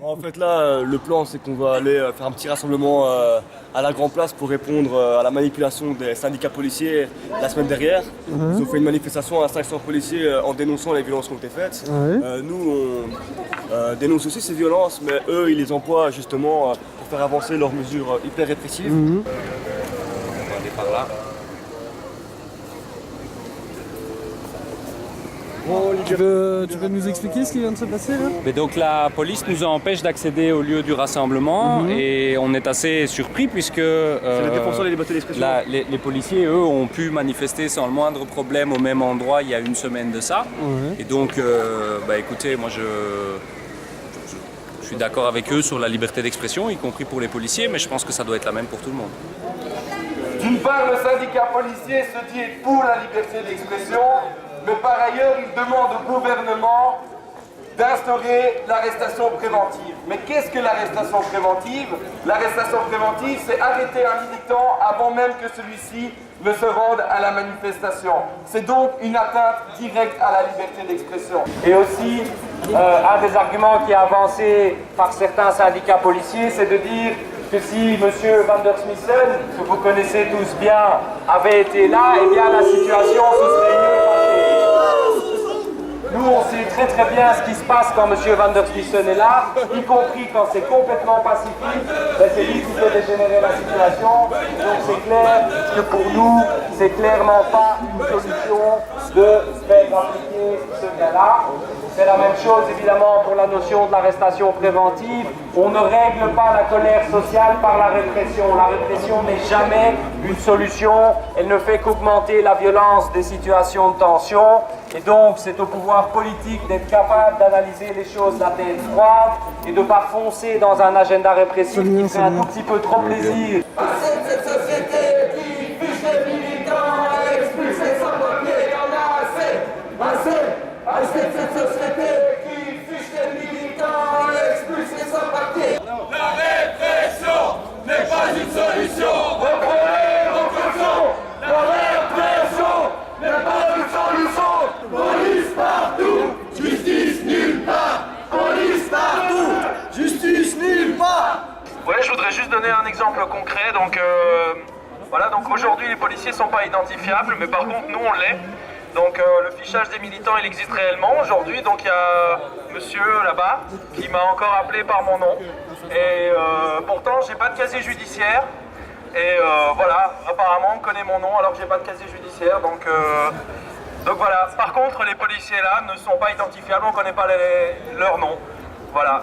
En fait là, le plan c'est qu'on va aller faire un petit rassemblement à la Grand Place pour répondre à la manipulation des syndicats policiers la semaine dernière. Ils ont fait une manifestation à 500 policiers en dénonçant les violences qui ont été faites. Nous on dénonce aussi ces violences, mais eux ils les emploient justement pour faire avancer leurs mesures hyper répressives. On va aller par là. Tu veux nous expliquer ce qui vient de se passer là? Mais donc la police nous empêche d'accéder au lieu du rassemblement et on est assez surpris puisque C'est les défenseurs des libertés d'expression. les policiers, eux, ont pu manifester sans le moindre problème au même endroit il y a une semaine de ça. Et donc, écoutez, moi je suis d'accord avec eux sur la liberté d'expression, y compris pour les policiers, mais je pense que ça doit être la même pour tout le monde. D'une part, le syndicat policier se dit être pour la liberté d'expression, mais par ailleurs, il demande au gouvernement d'instaurer l'arrestation préventive. Mais qu'est-ce que l'arrestation préventive? L'arrestation préventive, c'est arrêter un militant avant même que celui-ci ne se rende à la manifestation. C'est donc une atteinte directe à la liberté d'expression. Et aussi, un des arguments qui est avancé par certains syndicats policiers, c'est de dire que si M. Van der Smissen, que vous connaissez tous bien, avait été là, eh bien la situation se serait mieux passée. Nous, on sait très très bien ce qui se passe quand M. Van der Smissen est là, y compris quand c'est complètement pacifique. C'est lui qui peut dégénérer la situation. Donc c'est clair que pour nous, c'est clairement pas une solution de faire appliquer ce cas-là. C'est la même chose évidemment pour la notion de l'arrestation préventive. On ne règle pas la colère sociale par la répression. La répression n'est jamais une solution. Elle ne fait qu'augmenter la violence des situations de tension. Et donc c'est au pouvoir politique d'être capable d'analyser les choses la tête froide et de ne pas foncer dans un agenda répressif qui fait un tout petit peu trop plaisir. Cette société qui fiche les militants, expulser sans papier, il y en a assez, assez. Cette société qui fiche les militants, expulser sans papier. La répression n'est pas une solution. Reprenez vos fonctions. La répression n'est pas une solution. Police partout, justice nulle part. Police partout, justice nulle part. Ouais, je voudrais juste donner un exemple concret. Donc aujourd'hui les policiers ne sont pas identifiables, mais par contre nous on l'est. Donc le fichage des militants il existe réellement aujourd'hui. Donc il y a monsieur là-bas qui m'a encore appelé par mon nom. Et pourtant j'ai pas de casier judiciaire. Et voilà, apparemment on connaît mon nom alors que j'ai pas de casier judiciaire. Donc voilà. Par contre les policiers là ne sont pas identifiables, on connaît pas leur nom. Voilà.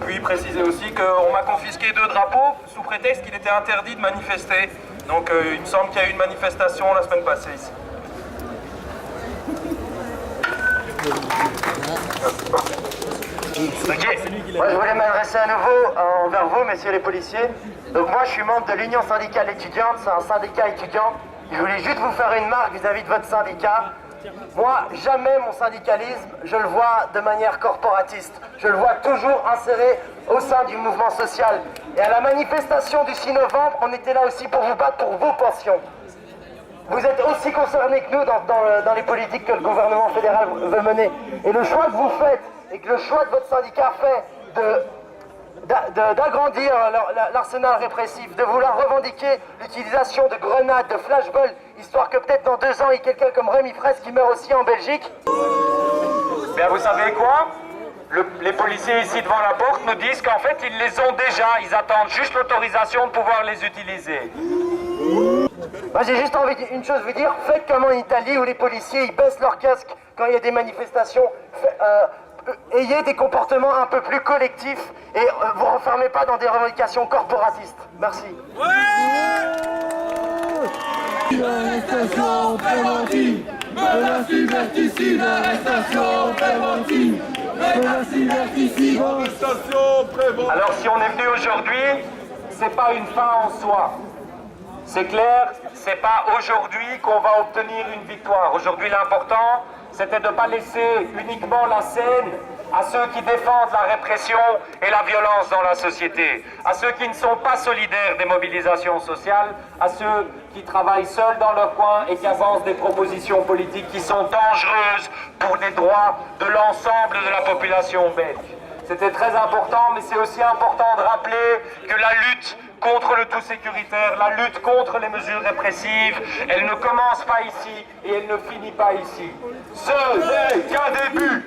Puis préciser aussi qu'on m'a confisqué 2 drapeaux sous prétexte qu'il était interdit de manifester. Donc il me semble qu'il y a eu une manifestation la semaine passée ici. Moi, je voulais m'adresser à nouveau envers vous, messieurs les policiers. Donc moi, je suis membre de l'Union syndicale étudiante, c'est un syndicat étudiant. Je voulais juste vous faire une marque vis-à-vis de votre syndicat. Moi, jamais mon syndicalisme, je le vois de manière corporatiste. Je le vois toujours inséré au sein du mouvement social. Et à la manifestation du 6 novembre, on était là aussi pour vous battre pour vos pensions. Vous êtes aussi concernés que nous dans les politiques que le gouvernement fédéral veut mener. Et le choix que vous faites, et que le choix de votre syndicat fait d'agrandir l'arsenal répressif, de vouloir revendiquer l'utilisation de grenades, de flashballs, histoire que peut-être dans 2 ans, il y ait quelqu'un comme Rémi Fraisse qui meurt aussi en Belgique. Bien vous savez quoi? Les policiers ici devant la porte nous disent qu'en fait ils les ont déjà, ils attendent juste l'autorisation de pouvoir les utiliser. Moi j'ai juste envie d'une chose vous dire, faites comme en Italie où les policiers ils baissent leur casque quand il y a des manifestations. Ayez des comportements un peu plus collectifs et vous renfermez pas dans des revendications corporatistes. Merci. Arrestation préventive, menace liberticide, arrestation préventive, menace liberticide, arrestation préventive. Alors si on est venu aujourd'hui, c'est pas une fin en soi. C'est clair, c'est pas aujourd'hui qu'on va obtenir une victoire. Aujourd'hui l'important, c'était de ne pas laisser uniquement la scène à ceux qui défendent la répression et la violence dans la société, à ceux qui ne sont pas solidaires des mobilisations sociales, à ceux qui travaillent seuls dans leur coin et qui avancent des propositions politiques qui sont dangereuses pour les droits de l'ensemble de la population belge. C'était très important, mais c'est aussi important de rappeler que la lutte contre le tout sécuritaire, la lutte contre les mesures répressives, elle ne commence pas ici et elle ne finit pas ici. Ce n'est qu'un début.